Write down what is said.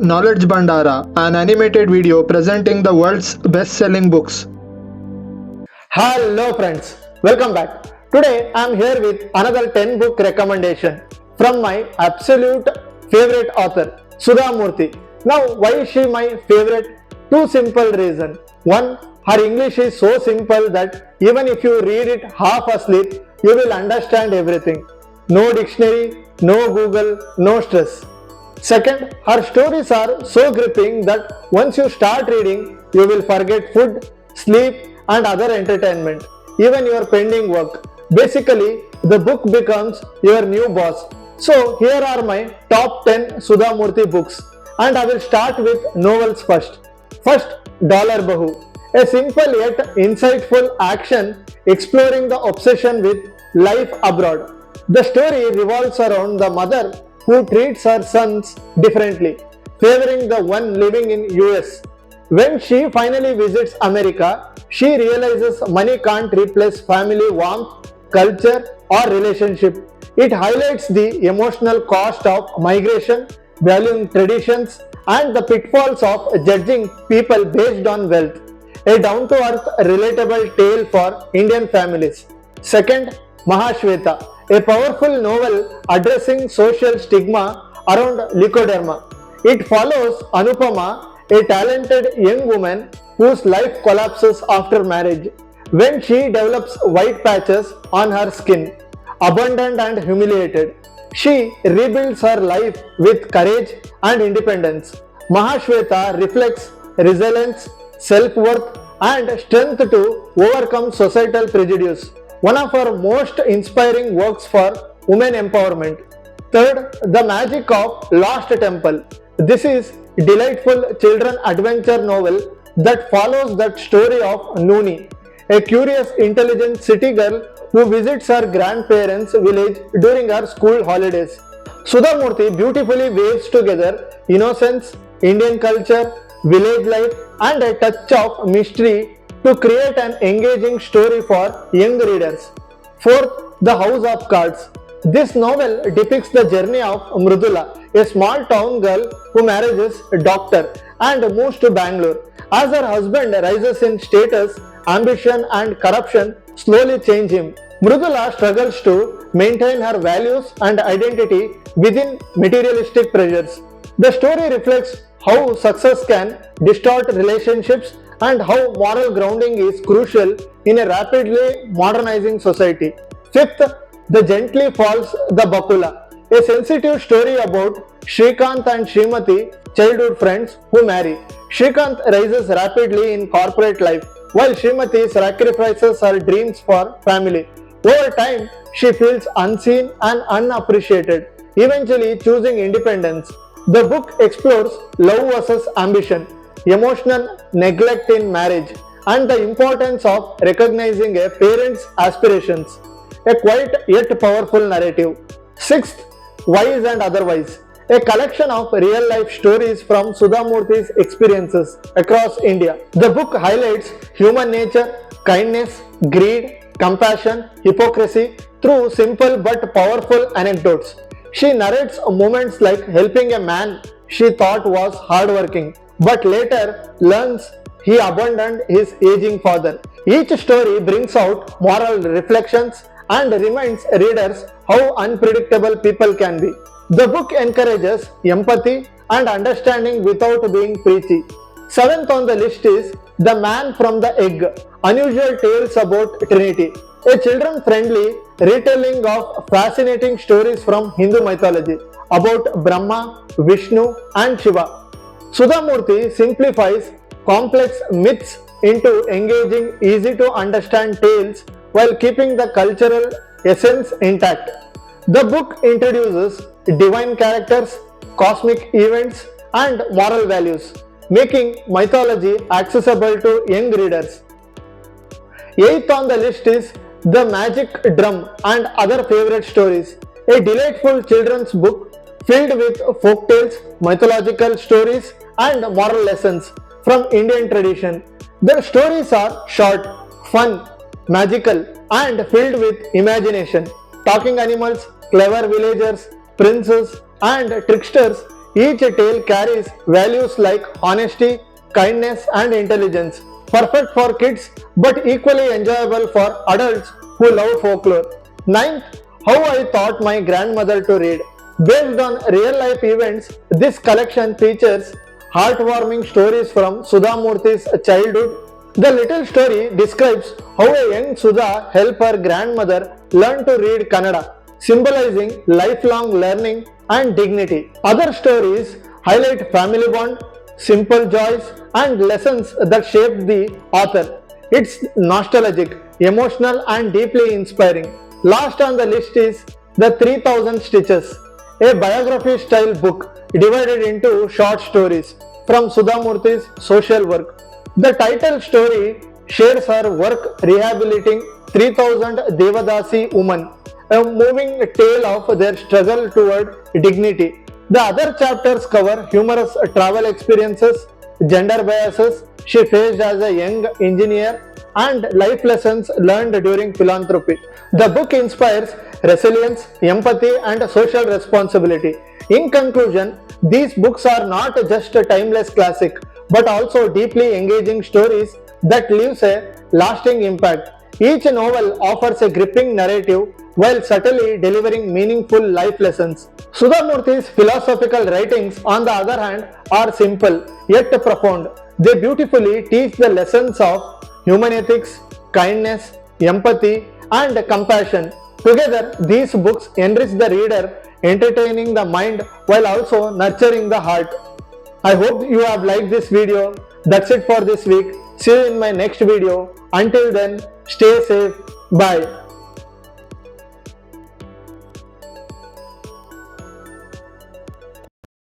Knowledge Bandara, an animated video presenting the world's best-selling books. Hello friends, welcome back. Today I am here with another 10 book recommendation from my absolute favorite author, Sudha Murthy. Now, why is she my favorite? Two simple reasons. One, her English is so simple that even if you read it half asleep, you will understand everything. No dictionary, no Google, no stress. Second, her stories are so gripping that once you start reading, you will forget food, sleep, and other entertainment, even your pending work. Basically, the book becomes your new boss. So, here are my top 10 Sudha Murthy books, and I will start with novels first. First, Dollar Bahu, a simple yet insightful action exploring the obsession with life abroad. The story revolves around the mother who treats her sons differently, favoring the one living in US. When she finally visits America, she realizes money can't replace family warmth, culture, or relationship. It highlights the emotional cost of migration, valuing traditions, and the pitfalls of judging people based on wealth. A down-to-earth, relatable tale for Indian families. Second, Mahashweta, a powerful novel addressing social stigma around leukoderma. It follows Anupama, a talented young woman whose life collapses after marriage when she develops white patches on her skin. Abandoned and humiliated, she rebuilds her life with courage and independence. Mahashweta reflects resilience, self-worth, and strength to overcome societal prejudice. One of her most inspiring works for women empowerment. Third, The Magic of Lost Temple. This is a delightful children adventure novel that follows the story of Nooni, a curious, intelligent city girl who visits her grandparents' village during her school holidays. Sudha Murthy beautifully weaves together innocence, Indian culture, village life, and a touch of mystery to create an engaging story for young readers. Fourth, The House of Cards. This novel depicts the journey of Mridula, a small town girl who marries a doctor and moves to Bangalore. As her husband rises in status, ambition and corruption slowly change him. Mridula struggles to maintain her values and identity within materialistic pressures. The story reflects how success can distort relationships and how moral grounding is crucial in a rapidly modernizing society. Fifth, The Gently Falls the Bakula, a sensitive story about Shrikant and Srimati, childhood friends who marry. Shrikant rises rapidly in corporate life, while Srimati sacrifices her dreams for family. Over time, she feels unseen and unappreciated, eventually choosing independence. The book explores love versus ambition, emotional neglect in marriage, and the importance of recognizing a parent's aspirations. A quiet yet powerful narrative. Sixth, Wise and Otherwise, a collection of real life stories from Sudha Murthy's experiences across India. The book highlights human nature, kindness, greed, compassion, hypocrisy through simple but powerful anecdotes. She narrates moments like helping a man she thought was hardworking, but later learns he abandoned his aging father. Each story brings out moral reflections and reminds readers how unpredictable people can be. The book encourages empathy and understanding without being preachy. Seventh on the list is The Man from the Egg, Unusual Tales About Trinity, a children-friendly retelling of fascinating stories from Hindu mythology about Brahma, Vishnu, and Shiva. Sudha Murthy simplifies complex myths into engaging, easy to understand tales while keeping the cultural essence intact. The book introduces divine characters, cosmic events, and moral values, making mythology accessible to young readers. Eighth on the list is The Magic Drum and Other Favorite Stories, a delightful children's book filled with folktales, mythological stories, and moral lessons from Indian tradition. The stories are short, fun, magical, and filled with imagination. Talking animals, clever villagers, princes, and tricksters Each tale carries values like honesty, kindness, and intelligence, perfect for kids but equally enjoyable for adults who love folklore. Ninth, How I Taught My Grandmother to Read. Based on real life events, this collection features heartwarming stories from Sudha Murthy's childhood. The little story describes how a young Sudha helped her grandmother learn to read Kannada, symbolizing lifelong learning and dignity. Other stories highlight family bond, simple joys, and lessons that shaped the author. It's nostalgic, emotional, and deeply inspiring. Last on the list is The 3000 Stitches, a biography style book divided into short stories from Sudha Murthy's social work. The title story shares her work rehabilitating 3000 Devadasi women, a moving tale of their struggle toward dignity. The other chapters cover humorous travel experiences, gender biases she faced as a young engineer, and life lessons learned during philanthropy. The book inspires resilience, empathy, and social responsibility. In conclusion, these books are not just a timeless classic but also deeply engaging stories that leaves a lasting impact. Each novel offers a gripping narrative while subtly delivering meaningful life lessons. Sudha Murthy's philosophical writings, on the other hand, are simple yet profound. They beautifully teach the lessons of human ethics, kindness, empathy, and compassion. Together, these books enrich the reader, entertaining the mind while also nurturing the heart. I hope you have liked this video. That's it for this week. See you in my next video. Until then, stay safe. Bye.